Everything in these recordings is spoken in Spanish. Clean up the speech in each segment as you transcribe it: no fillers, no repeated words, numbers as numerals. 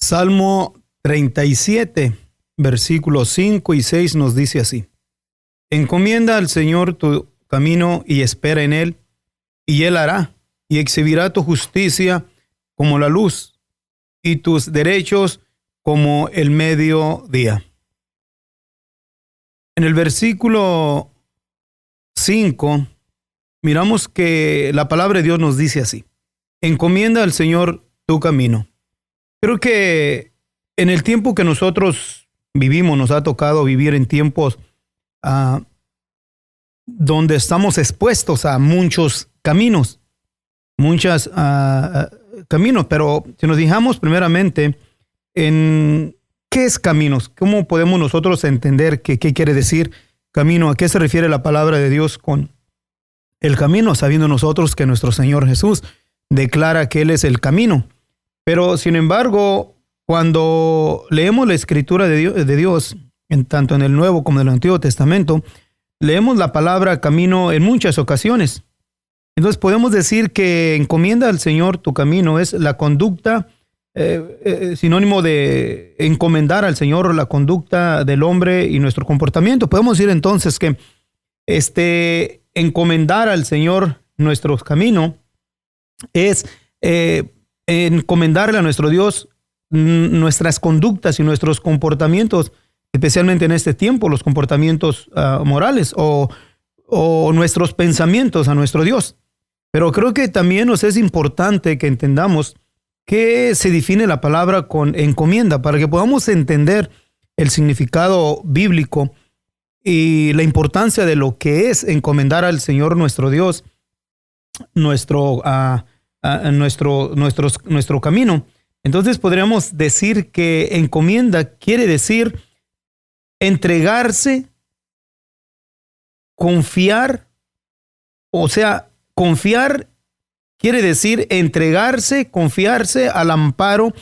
Salmo 37, versículos 5 y 6 nos dice así: Encomienda al Señor tu camino y espera en Él, y Él hará, y exhibirá tu justicia como la luz, y tus derechos como el mediodía. En el versículo 5, miramos que la palabra de Dios nos dice así: Encomienda al Señor tu camino. Creo que en el tiempo que nosotros vivimos, nos ha tocado vivir en tiempos donde estamos expuestos a muchos caminos, caminos, pero si nos fijamos primeramente en qué es caminos, cómo podemos nosotros entender qué quiere decir camino, a qué se refiere la palabra de Dios con el camino, sabiendo nosotros que nuestro Señor Jesús declara que Él es el camino. Pero sin embargo, cuando leemos la escritura de Dios, tanto en el Nuevo como en el Antiguo Testamento, leemos la palabra camino en muchas ocasiones. Entonces podemos decir que encomienda al Señor tu camino es la conducta, sinónimo de encomendar al Señor la conducta del hombre y nuestro comportamiento. Podemos decir entonces que encomendar al Señor nuestro camino es encomendarle a nuestro Dios nuestras conductas y nuestros comportamientos, especialmente en este tiempo, los comportamientos morales o nuestros pensamientos a nuestro Dios. Pero creo que también nos es importante que entendamos qué se define la palabra con encomienda, para que podamos entender el significado bíblico y la importancia de lo que es encomendar al Señor nuestro Dios nuestro camino. Entonces podríamos decir que encomienda quiere decir entregarse, confiar, o sea, confiar quiere decir entregarse, confiarse al amparo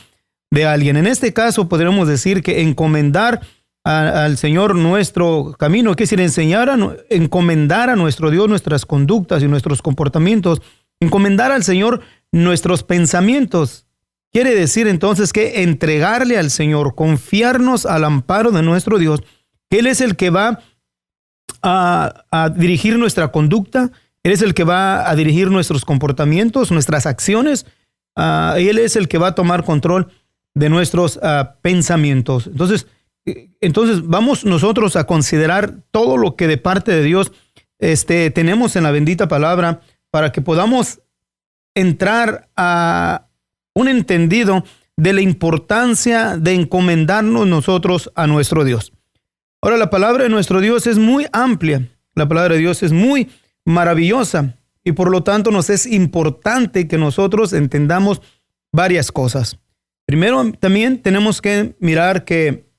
de alguien. En este caso podríamos decir que encomendar al Señor nuestro camino, que es decir, encomendar a nuestro Dios nuestras conductas y nuestros comportamientos, encomendar al Señor nuestros pensamientos. Quiere decir entonces que entregarle al Señor, confiarnos al amparo de nuestro Dios, que Él es el que va a dirigir nuestra conducta, Él es el que va a dirigir nuestros comportamientos, nuestras acciones, y Él es el que va a tomar control de nuestros pensamientos. Entonces vamos nosotros a considerar todo lo que de parte de Dios tenemos en la bendita palabra, para que podamos entrar a un entendido de la importancia de encomendarnos nosotros a nuestro Dios. Ahora, la palabra de nuestro Dios es muy amplia, la palabra de Dios es muy maravillosa, y por lo tanto nos es importante que nosotros entendamos varias cosas. Primero, también tenemos que mirar que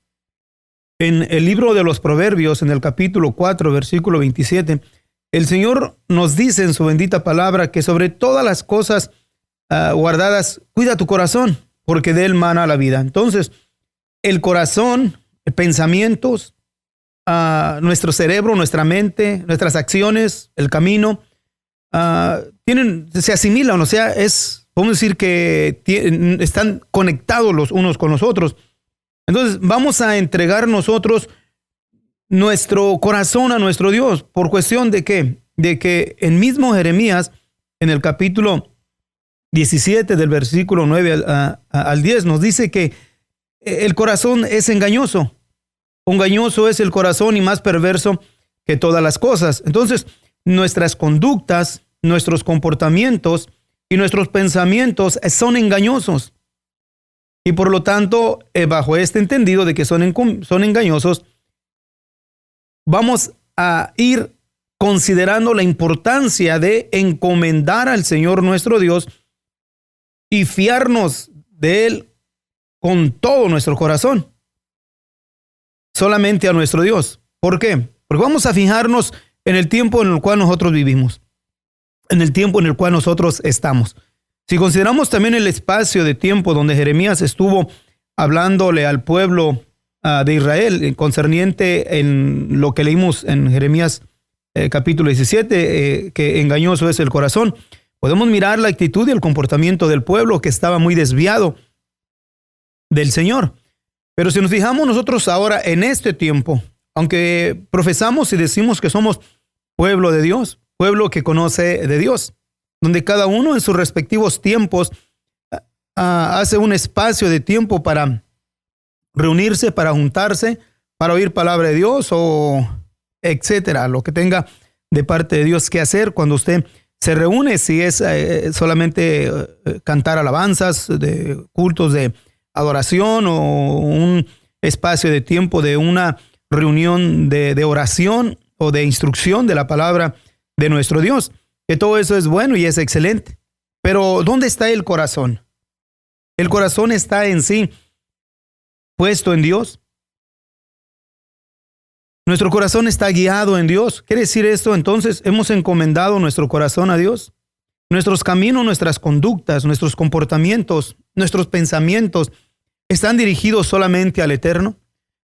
en el libro de los Proverbios, en el capítulo 4, versículo 27, el Señor nos dice en su bendita palabra que sobre todas las cosas guardadas, cuida tu corazón, porque de él mana la vida. Entonces, el corazón, pensamientos, nuestro cerebro, nuestra mente, nuestras acciones, el camino, se asimilan, o sea, podemos decir que están conectados los unos con los otros. Entonces, vamos a entregar nosotros nuestro corazón a nuestro Dios. ¿Por cuestión de qué? De que en mismo Jeremías, en el capítulo 17 del versículo 9 al 10, nos dice que el corazón es engañoso. Engañoso es el corazón y más perverso que todas las cosas. Entonces, nuestras conductas, nuestros comportamientos y nuestros pensamientos son engañosos. Y por lo tanto, bajo este entendido de que son engañosos, vamos a ir considerando la importancia de encomendar al Señor nuestro Dios y fiarnos de Él con todo nuestro corazón, solamente a nuestro Dios. ¿Por qué? Porque vamos a fijarnos en el tiempo en el cual nosotros vivimos, en el tiempo en el cual nosotros estamos. Si consideramos también el espacio de tiempo donde Jeremías estuvo hablándole al pueblo de Israel, concerniente en lo que leímos en Jeremías capítulo 17, que engañoso es el corazón, podemos mirar la actitud y el comportamiento del pueblo, que estaba muy desviado. del Señor. Pero si nos fijamos nosotros ahora en este tiempo, aunque profesamos y decimos que somos pueblo de Dios, pueblo que conoce de Dios, donde cada uno en sus respectivos tiempos hace un espacio de tiempo para reunirse, para juntarse, para oír palabra de Dios o etcétera, lo que tenga de parte de Dios que hacer cuando usted se reúne, si es solamente cantar alabanzas, de cultos de adoración o un espacio de tiempo de una reunión de oración o de instrucción de la palabra de nuestro Dios, que todo eso es bueno y es excelente. Pero ¿dónde está el corazón? El corazón está en sí puesto en Dios. Nuestro corazón está guiado en Dios. ¿Quiere decir esto? Entonces, ¿hemos encomendado nuestro corazón a Dios? Nuestros caminos, nuestras conductas, nuestros comportamientos, nuestros pensamientos, ¿están dirigidos solamente al Eterno?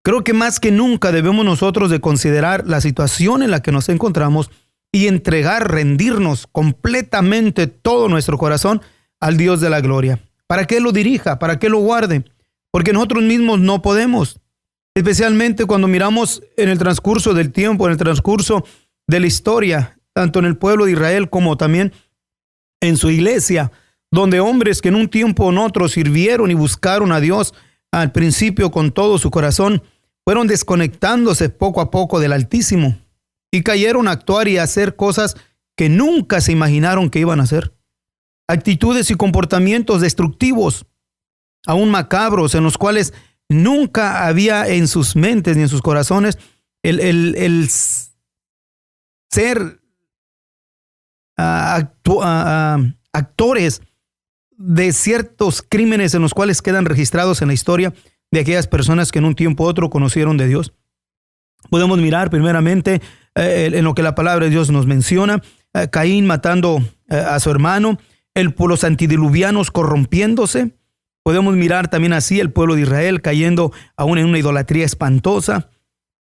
Creo que más que nunca debemos nosotros de considerar la situación en la que nos encontramos y entregar, rendirnos completamente todo nuestro corazón al Dios de la gloria. ¿Para qué lo dirija? ¿Para qué lo guarde? Porque nosotros mismos no podemos. Especialmente cuando miramos en el transcurso del tiempo, en el transcurso de la historia, tanto en el pueblo de Israel como también en su iglesia, donde hombres que en un tiempo o en otro sirvieron y buscaron a Dios al principio con todo su corazón, fueron desconectándose poco a poco del Altísimo y cayeron a actuar y a hacer cosas que nunca se imaginaron que iban a hacer. Actitudes y comportamientos destructivos, aún macabros, en los cuales nunca había en sus mentes ni en sus corazones el ser actores de ciertos crímenes en los cuales quedan registrados en la historia de aquellas personas que en un tiempo u otro conocieron de Dios. Podemos mirar primeramente en lo que la palabra de Dios nos menciona, Caín matando a su hermano, los antidiluvianos corrompiéndose. Podemos mirar también así el pueblo de Israel cayendo aún en una idolatría espantosa.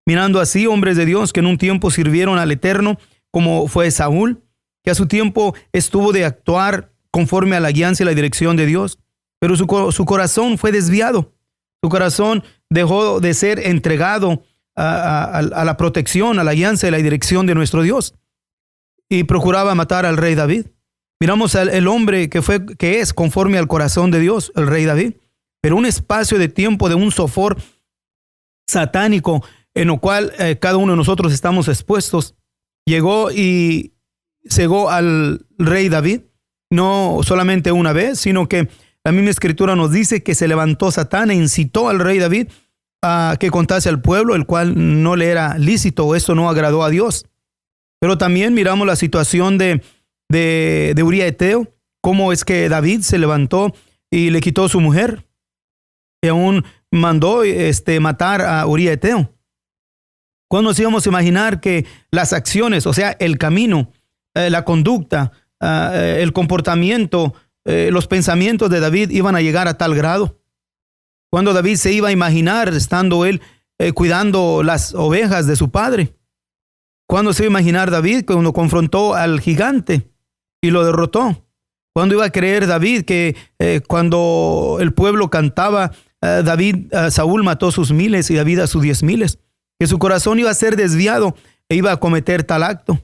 Mirando así hombres de Dios que en un tiempo sirvieron al Eterno, como fue Saúl, que a su tiempo estuvo de actuar conforme a la guianza y la dirección de Dios, pero su corazón fue desviado. Su corazón dejó de ser entregado a la protección, a la guianza y la dirección de nuestro Dios, y procuraba matar al rey David. Miramos al hombre que es conforme al corazón de Dios, el rey David, pero un espacio de tiempo de un sofort satánico en el cual cada uno de nosotros estamos expuestos. Llegó y cegó al rey David, no solamente una vez, sino que la misma escritura nos dice que se levantó Satán e incitó al rey David a que contase al pueblo, el cual no le era lícito, o esto no agradó a Dios. Pero también miramos la situación de Uría Eteo, cómo es que David se levantó y le quitó su mujer, y aún mandó matar a Uría Eteo. ¿Cuándo nos íbamos a imaginar que las acciones, o sea, el camino, la conducta, el comportamiento, los pensamientos de David iban a llegar a tal grado? Cuando David se iba a imaginar estando él cuidando las ovejas de su padre. ¿Cuándo se iba a imaginar David cuando confrontó al gigante y lo derrotó? ¿Cuándo iba a creer David que cuando el pueblo cantaba, Saúl mató a sus miles y David a sus 10,000, que su corazón iba a ser desviado e iba a cometer tal acto?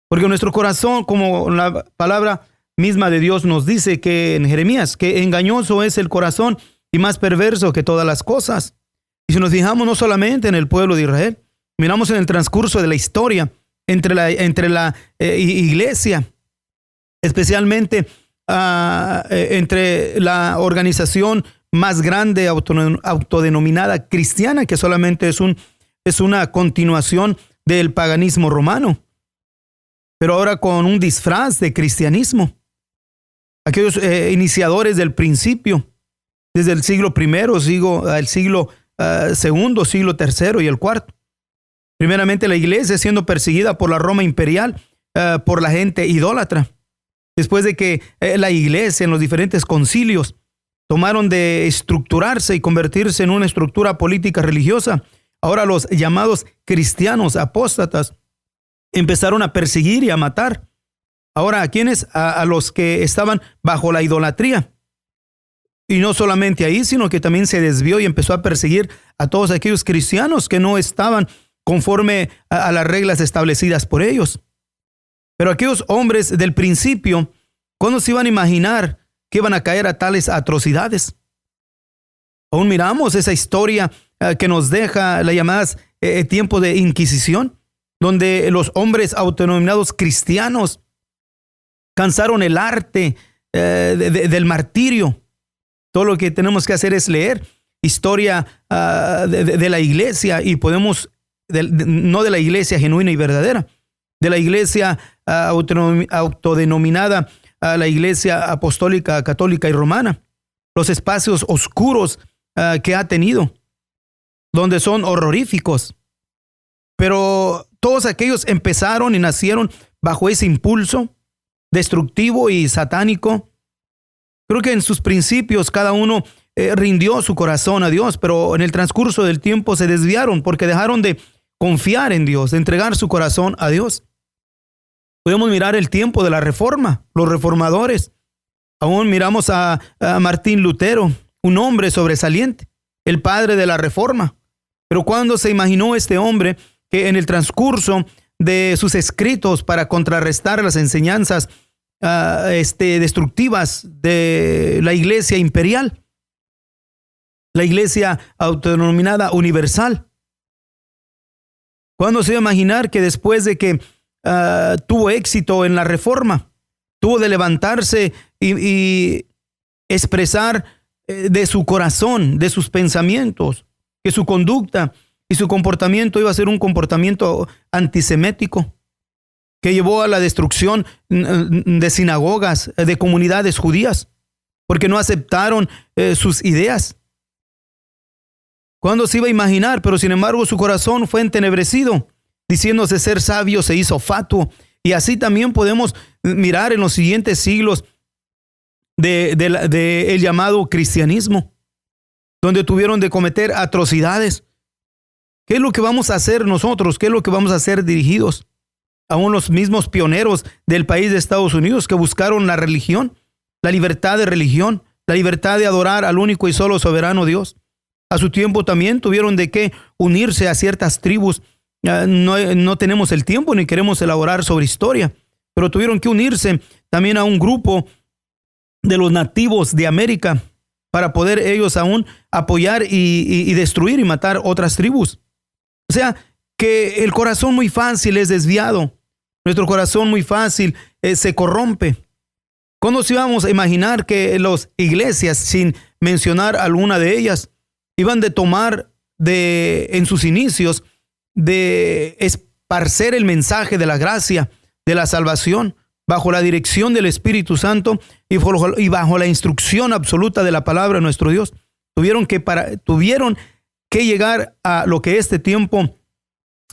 Porque nuestro corazón, como la palabra misma de Dios nos dice que en Jeremías, que engañoso es el corazón y más perverso que todas las cosas. Y si nos fijamos no solamente en el pueblo de Israel, miramos en el transcurso de la historia entre la iglesia, especialmente entre la organización más grande autodenominada cristiana, que solamente es una continuación del paganismo romano, pero ahora con un disfraz de cristianismo. Aquellos iniciadores del principio, desde el siglo I, el siglo II, siglo III y el IV. Primeramente la iglesia siendo perseguida por la Roma imperial, por la gente idólatra. Después de que la iglesia en los diferentes concilios tomaron de estructurarse y convertirse en una estructura política religiosa, ahora los llamados cristianos apóstatas empezaron a perseguir y a matar. Ahora, ¿a quiénes? A los que estaban bajo la idolatría. Y no solamente ahí, sino que también se desvió y empezó a perseguir a todos aquellos cristianos que no estaban conforme a las reglas establecidas por ellos. Pero aquellos hombres del principio, ¿cuándo se iban a imaginar que iban a caer a tales atrocidades? Aún miramos esa historia que nos deja la llamada tiempo de Inquisición, donde los hombres autodenominados cristianos cansaron el arte del martirio. Todo lo que tenemos que hacer es leer historia de la iglesia, y podemos, no de la iglesia genuina y verdadera, de la iglesia autodenominada la iglesia apostólica, católica y romana, los espacios oscuros que ha tenido, donde son horroríficos. Pero todos aquellos empezaron y nacieron bajo ese impulso destructivo y satánico. Creo que en sus principios cada uno rindió su corazón a Dios, pero en el transcurso del tiempo se desviaron porque dejaron de confiar en Dios, de entregar su corazón a Dios. Podemos mirar el tiempo de la Reforma, los reformadores. Aún miramos a Martín Lutero, un hombre sobresaliente, el padre de la Reforma. Pero ¿cuándo se imaginó este hombre que en el transcurso de sus escritos para contrarrestar las enseñanzas destructivas de la iglesia imperial, la iglesia autodenominada universal, ¿cuándo se iba a imaginar que después de que tuvo éxito en la Reforma, tuvo de levantarse y expresar de su corazón, de sus pensamientos, que su conducta y su comportamiento iba a ser un comportamiento antisemético, que llevó a la destrucción de sinagogas, de comunidades judías, porque no aceptaron sus ideas? ¿Cuándo se iba a imaginar? Pero sin embargo su corazón fue entenebrecido, diciéndose ser sabio se hizo fatuo. Y así también podemos mirar en los siguientes siglos de el llamado cristianismo, donde tuvieron de cometer atrocidades. ¿Qué es lo que vamos a hacer nosotros? ¿Qué es lo que vamos a hacer dirigidos? Aún los mismos pioneros del país de Estados Unidos que buscaron la religión, la libertad de religión, la libertad de adorar al único y solo soberano Dios. A su tiempo también tuvieron de qué unirse a ciertas tribus. No tenemos el tiempo ni queremos elaborar sobre historia, pero tuvieron que unirse también a un grupo de los nativos de América para poder ellos aún apoyar y destruir y matar otras tribus. O sea, que el corazón muy fácil es desviado. Nuestro corazón muy fácil se corrompe. ¿Cuándo se íbamos a imaginar que las iglesias, sin mencionar alguna de ellas, iban de tomar en sus inicios de esparcer el mensaje de la gracia, de la salvación, bajo la dirección del Espíritu Santo y bajo la instrucción absoluta de la palabra de nuestro Dios? Tuvieron que llegar a lo que este tiempo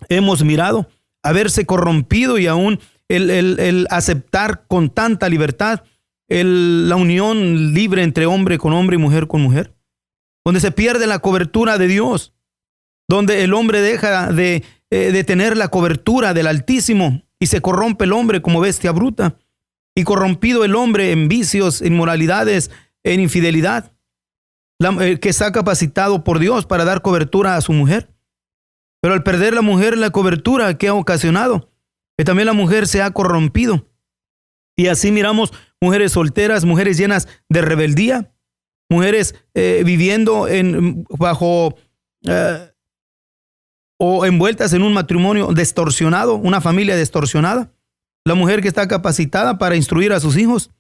hemos mirado, a verse corrompido, y aún el aceptar con tanta libertad la unión libre entre hombre con hombre y mujer con mujer, donde se pierde la cobertura de Dios, donde el hombre deja de tener la cobertura del Altísimo y se corrompe el hombre como bestia bruta, y corrompido el hombre en vicios, inmoralidades, en infidelidad, que está capacitado por Dios para dar cobertura a su mujer. Pero al perder la mujer la cobertura, que ha ocasionado que también la mujer se ha corrompido. Y así miramos mujeres solteras, mujeres llenas de rebeldía, mujeres viviendo bajo o envueltas en un matrimonio distorsionado, una familia distorsionada. La mujer que está capacitada para instruir a sus hijos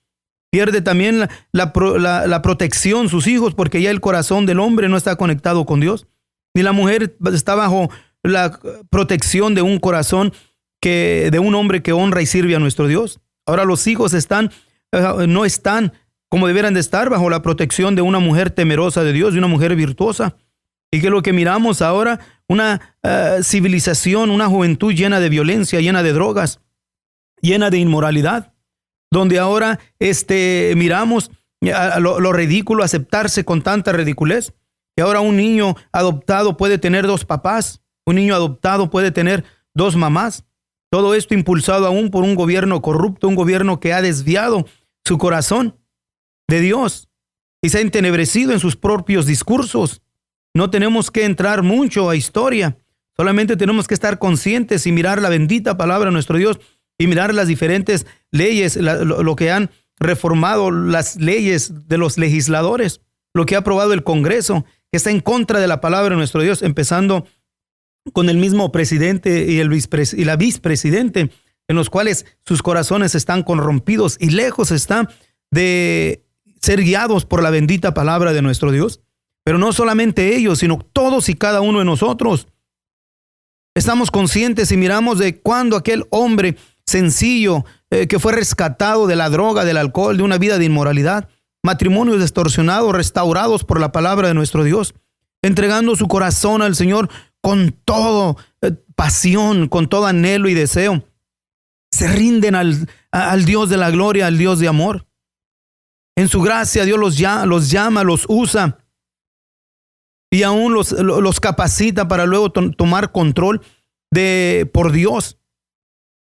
pierde también la protección, sus hijos, porque ya el corazón del hombre no está conectado con Dios. Ni la mujer está bajo la protección de un corazón de un hombre que honra y sirve a nuestro Dios. Ahora los hijos no están como debieran de estar bajo la protección de una mujer temerosa de Dios, de una mujer virtuosa. Y que es lo que miramos ahora, una civilización, una juventud llena de violencia, llena de drogas, llena de inmoralidad, donde ahora miramos lo ridículo, aceptarse con tanta ridiculez, que ahora un niño adoptado puede tener 2 papás, un niño adoptado puede tener 2 mamás. Todo esto impulsado aún por un gobierno corrupto, un gobierno que ha desviado su corazón de Dios. y se ha entenebrecido en sus propios discursos. No tenemos que entrar mucho a historia. Solamente tenemos que estar conscientes y mirar la bendita palabra de nuestro Dios y mirar las diferentes leyes, lo que han reformado las leyes de los legisladores, lo que ha aprobado el Congreso, que está en contra de la palabra de nuestro Dios, empezando con el mismo presidente y la vicepresidente, en los cuales sus corazones están corrompidos y lejos están de ser guiados por la bendita palabra de nuestro Dios. Pero no solamente ellos, sino todos y cada uno de nosotros. Estamos conscientes y miramos de cuando aquel hombre sencillo que fue rescatado de la droga, del alcohol, de una vida de inmoralidad, matrimonios distorsionados, restaurados por la palabra de nuestro Dios, entregando su corazón al Señor con toda pasión, con todo anhelo y deseo, se rinden al Dios de la gloria, al Dios de amor. En su gracia Dios los llama, los usa y aún los capacita para luego tomar control por Dios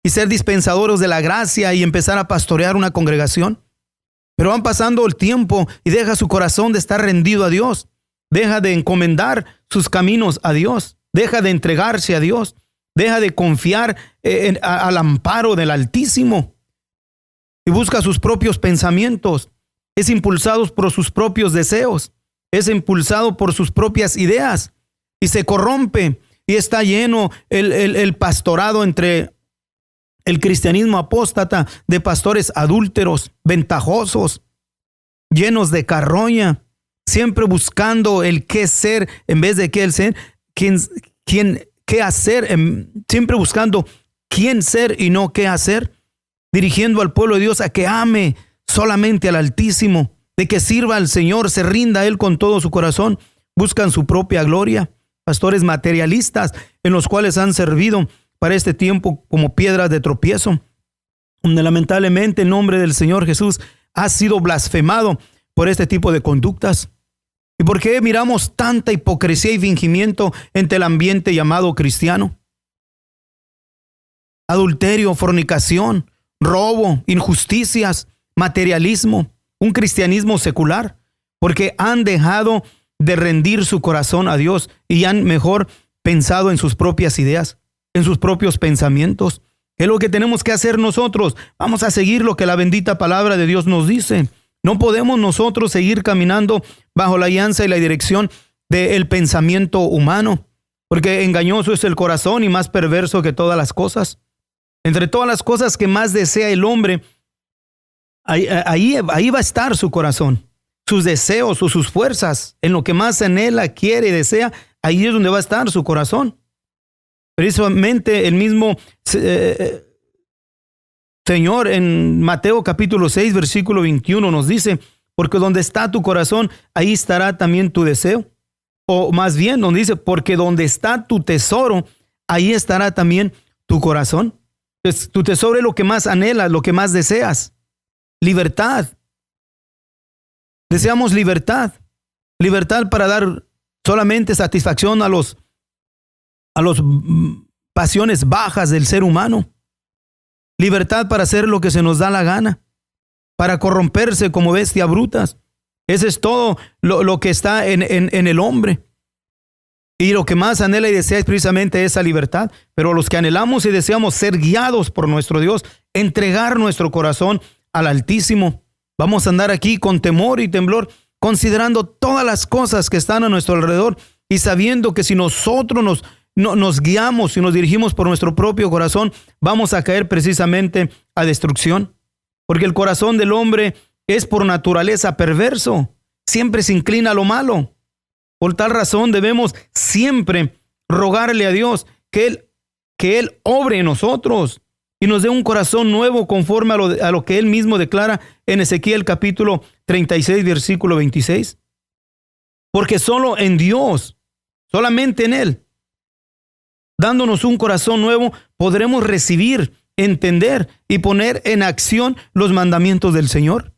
y ser dispensadores de la gracia y empezar a pastorear una congregación. Pero van pasando el tiempo y deja su corazón de estar rendido a Dios, deja de encomendar sus caminos a Dios, deja de entregarse a Dios, deja de confiar al amparo del Altísimo y busca sus propios pensamientos, es impulsado por sus propios deseos, es impulsado por sus propias ideas y se corrompe y está lleno el pastorado entre el cristianismo apóstata de pastores adúlteros, ventajosos, llenos de carroña, siempre buscando el qué ser en vez de qué el ser, qué hacer, siempre buscando quién ser y no qué hacer, dirigiendo al pueblo de Dios a que ame solamente al Altísimo, de que sirva al Señor, se rinda a Él con todo su corazón, buscan su propia gloria. Pastores materialistas en los cuales han servido para este tiempo como piedras de tropiezo, donde lamentablemente el nombre del Señor Jesús ha sido blasfemado por este tipo de conductas. ¿Y por qué miramos tanta hipocresía y fingimiento entre el ambiente llamado cristiano? Adulterio, fornicación, robo, injusticias, materialismo, un cristianismo secular, porque han dejado de rendir su corazón a Dios y han mejor pensado en sus propias ideas, en sus propios pensamientos. Es lo que tenemos que hacer nosotros. Vamos a seguir lo que la bendita palabra de Dios nos dice. No podemos nosotros seguir caminando bajo la guianza y la dirección del pensamiento humano, porque engañoso es el corazón y más perverso que todas las cosas. Entre todas las cosas que más desea el hombre, ahí va a estar su corazón, sus deseos o sus fuerzas, en lo que más anhela, quiere y desea, ahí es donde va a estar su corazón. Precisamente el mismo Señor en Mateo capítulo 6, versículo 21 nos dice, porque donde está tu corazón, ahí estará también tu deseo. O más bien, donde dice, porque donde está tu tesoro, ahí estará también tu corazón. Pues, tu tesoro es lo que más anhelas, lo que más deseas. Libertad. Deseamos libertad. Libertad para dar solamente satisfacción a las pasiones bajas del ser humano. Libertad para hacer lo que se nos da la gana, para corromperse como bestias brutas. Ese es todo lo que está en el hombre. Y lo que más anhela y desea es precisamente esa libertad. Pero los que anhelamos y deseamos ser guiados por nuestro Dios, entregar nuestro corazón al Altísimo, vamos a andar aquí con temor y temblor, considerando todas las cosas que están a nuestro alrededor y sabiendo que si nosotros nos guiamos y nos dirigimos por nuestro propio corazón, vamos a caer precisamente a destrucción. Porque el corazón del hombre es por naturaleza perverso, siempre se inclina a lo malo. Por tal razón debemos siempre rogarle a Dios que Él obre en nosotros y nos dé un corazón nuevo conforme a lo que Él mismo declara en Ezequiel capítulo 36, versículo 26. Porque solo en Dios, solamente en Él, dándonos un corazón nuevo, podremos recibir, entender y poner en acción los mandamientos del Señor.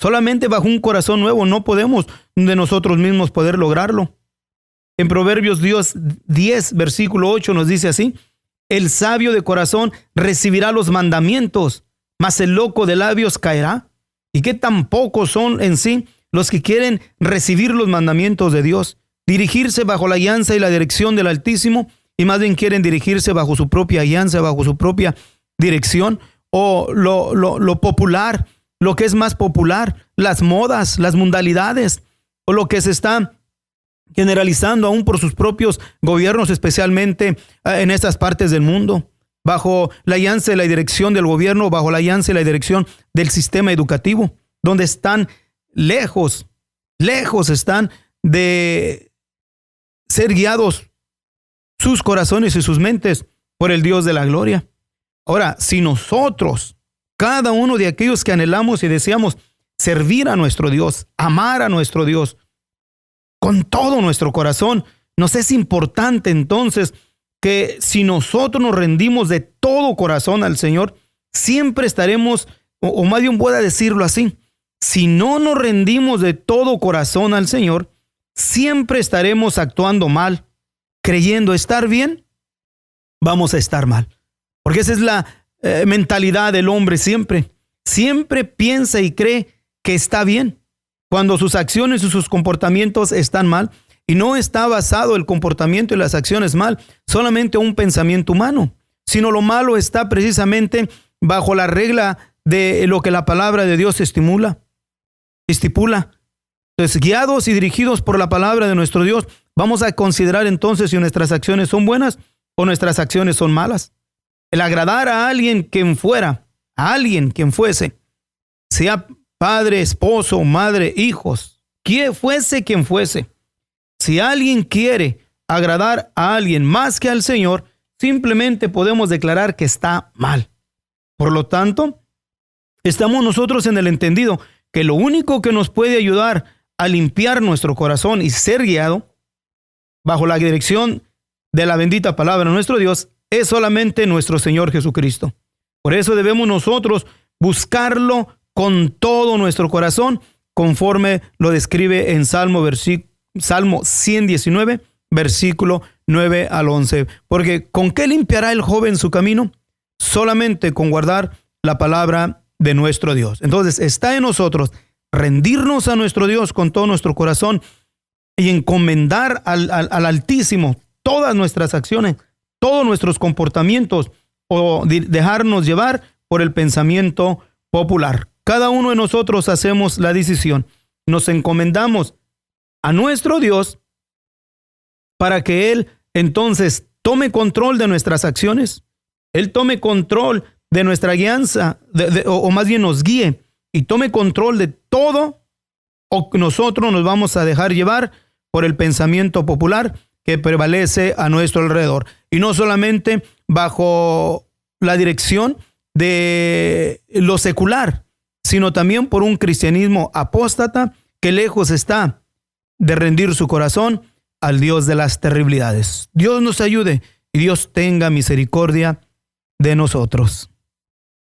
Solamente bajo un corazón nuevo no podemos de nosotros mismos poder lograrlo. En Proverbios 10, versículo 8 nos dice así: el sabio de corazón recibirá los mandamientos, mas el loco de labios caerá. ¿Y qué tan pocos son en sí los que quieren recibir los mandamientos de Dios, dirigirse bajo la guianza y la dirección del Altísimo, y más bien quieren dirigirse bajo su propia guianza, bajo su propia dirección, o lo popular, lo que es más popular, las modas, las mundalidades, o lo que se está generalizando aún por sus propios gobiernos, especialmente en estas partes del mundo, bajo la guianza y la dirección del gobierno, bajo la guianza y la dirección del sistema educativo, donde están lejos están de ser guiados sus corazones y sus mentes por el Dios de la gloria. Ahora, si nosotros, cada uno de aquellos que anhelamos y deseamos servir a nuestro Dios, amar a nuestro Dios con todo nuestro corazón, nos es importante entonces que si nosotros nos rendimos de todo corazón al Señor, siempre estaremos, o más bien voy a decirlo así, si no nos rendimos de todo corazón al Señor, siempre estaremos actuando mal, creyendo estar bien, vamos a estar mal. Porque esa es la mentalidad del hombre siempre. Siempre piensa y cree que está bien, cuando sus acciones y sus comportamientos están mal. Y no está basado el comportamiento y las acciones mal solamente un pensamiento humano, sino lo malo está precisamente bajo la regla de lo que la palabra de Dios estipula. Entonces, guiados y dirigidos por la palabra de nuestro Dios, vamos a considerar entonces si nuestras acciones son buenas o nuestras acciones son malas. El agradar a alguien quien fuera, a alguien quien fuese, sea padre, esposo, madre, hijos, quien fuese quien fuese. Si alguien quiere agradar a alguien más que al Señor, simplemente podemos declarar que está mal. Por lo tanto, estamos nosotros en el entendido que lo único que nos puede ayudar a limpiar nuestro corazón y ser guiado bajo la dirección de la bendita palabra de nuestro Dios es solamente nuestro Señor Jesucristo. Por eso debemos nosotros buscarlo con todo nuestro corazón, conforme lo describe en Salmo 119, versículo 9 al 11. Porque ¿con qué limpiará el joven su camino? Solamente con guardar la palabra de nuestro Dios. Entonces está en nosotros rendirnos a nuestro Dios con todo nuestro corazón y encomendar al Altísimo todas nuestras acciones, todos nuestros comportamientos, o dejarnos llevar por el pensamiento popular. Cada uno de nosotros hacemos la decisión. Nos encomendamos a nuestro Dios para que Él entonces tome control de nuestras acciones. Él tome control de nuestra guianza, o más bien nos guíe y tome control de todo, o nosotros nos vamos a dejar llevar por el pensamiento popular que prevalece a nuestro alrededor. Y no solamente bajo la dirección de lo secular, sino también por un cristianismo apóstata que lejos está de rendir su corazón al Dios de las terribilidades. Dios nos ayude y Dios tenga misericordia de nosotros.